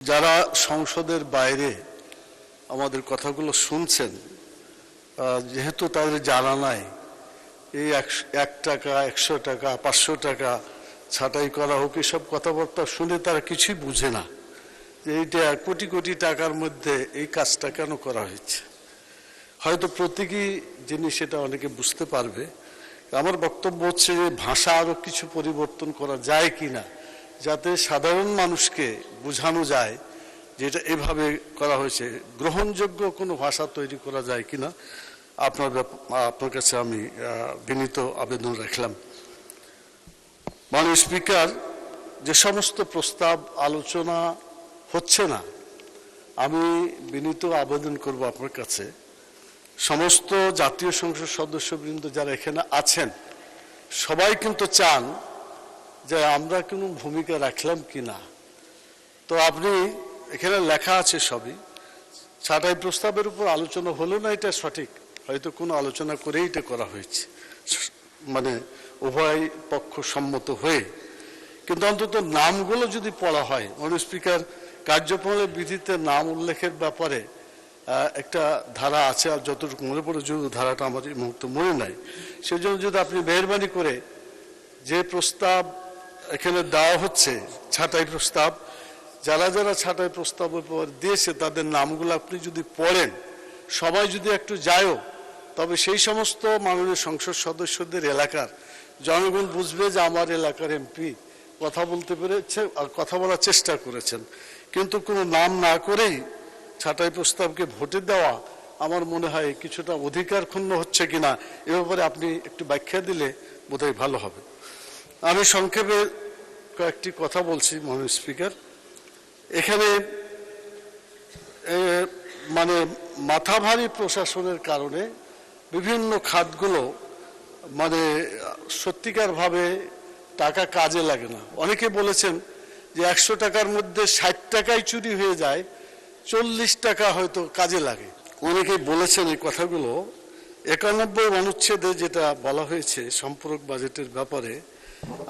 যারা সংসদের বাইরে আমাদের কথাগুলো শুনছেন, যেহেতু তাদের জানা নাই এই 1 টাকা 100 টাকা 500 টাকা ছাঁটাই করা হোক, এসব কথাবার্তা শুনে তারা কিছুই বুঝে না যে এইটা কোটি কোটি টাকার মধ্যে এই কাজটা কেন করা হয়েছে। হয়তো প্রতীকী জিনিস এটা অনেকে বুঝতে পারবে। আমার বক্তব্য হচ্ছে যে ভাষা আরো কিছু পরিবর্তন করা যায় কিনা, যাতে সাধারণ মানুষকে বোঝানো যায় যে এটা এভাবে করা হয়েছে, গ্রহণযোগ্য কোনো ভাষা তৈরি করা যায় কিনা আপনার কাছে আমি বিনীত আবেদন রাখলাম। মাননীয় স্পিকার, যে সমস্ত প্রস্তাব আলোচনা হচ্ছে না, আমি বিনীত আবেদন করব আপনার কাছে, সমস্ত জাতীয় সংসদ সদস্যবৃন্দ যারা এখানে আছেন সবাই কিন্তু চান যে আমরা কোনো ভূমিকা রাখলাম কিনা। তো আপনি এখানে লেখা আছে সবই, ছাঁটাই প্রস্তাবের উপর আলোচনা হলো না, এটা সঠিক, হয়তো কোনো আলোচনা করেই এটা করা হয়েছে, মানে উভয় পক্ষ সম্মত হয়ে। কিন্তু অন্তত নামগুলো যদি পড়া হয়, মাননীয় স্পিকার, কার্যপ্রণালী বিধিতে নাম উল্লেখের ব্যাপারে একটা ধারা আছে, আর যতটুকু মনে পড়ে, যদি ধারাটা আমার এই মুহূর্তে মনে নাই, সেই জন্য যদি আপনি মেহরবানি করে যে প্রস্তাব এখানে দেওয়া হচ্ছে ছাঁটাই প্রস্তাব, যারা যারা ছাঁটাই প্রস্তাব দিয়েছে তাদের নামগুলো আপনি যদি পড়েন, সবাই যদি একটু যায়ও, তবে সেই সমস্ত মাননীয় সংসদ সদস্যদের এলাকার জনগণ বুঝবে যে আমার এলাকার এমপি কথা বলতে পেরেছে আর কথা বলার চেষ্টা করেছেন। কিন্তু কোনো নাম না করেই ছাঁটাই প্রস্তাবকে ভোটে দেওয়া আমার মনে হয় কিছুটা অধিকার ক্ষুণ্ণ হচ্ছে কিনা, এ ব্যাপারে আপনি একটু ব্যাখ্যা দিলে বোধহয় ভালো হবে। আমি সংক্ষেপে কয়েকটি কথা বলছি মাননীয় স্পিকার। এখানে মানে মাথাভারী প্রশাসনের কারণে বিভিন্ন খাতগুলো মানে সত্যিকারভাবে টাকা কাজে লাগে না। অনেকে বলেছেন যে 100 টাকার মধ্যে 60 টাকাই চুরি হয়ে যায়, 40 টাকা হয়তো কাজে লাগে। অনেকে বলেছেন এই কথাগুলো। 91 অনুচ্ছেদে যেটা বলা হয়েছে সম্পূরক বাজেটের ব্যাপারে,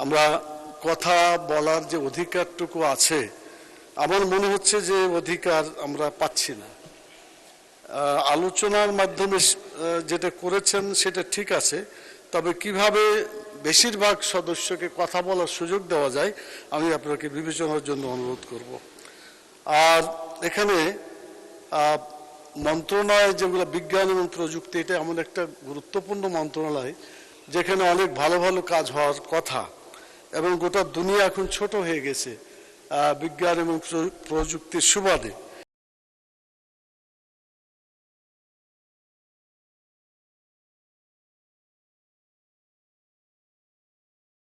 আমরা কথা বলার যে অধিকারটুকু আছে, আমার মনে হচ্ছে যে অধিকার আমরা পাচ্ছি না। আলোচনার মাধ্যমে যেটা করেছেন সেটা ঠিক আছে, তবে কিভাবে বেশিরভাগ সদস্যকে কথা বলার সুযোগ দেওয়া যায় আমি আপনাকে বিবেচনার জন্য অনুরোধ করব। আর এখানে মন্ত্রণালয় যেগুলো বিজ্ঞান এবং প্রযুক্তি, এটা এমন একটা গুরুত্বপূর্ণ মন্ত্রণালয় যেখানে অনেক ভালো ভালো কাজ হওয়ার কথা, এবং গোটা দুনিয়া এখন ছোট হয়ে গেছে বিজ্ঞান এবং প্রযুক্তির সুবাদে।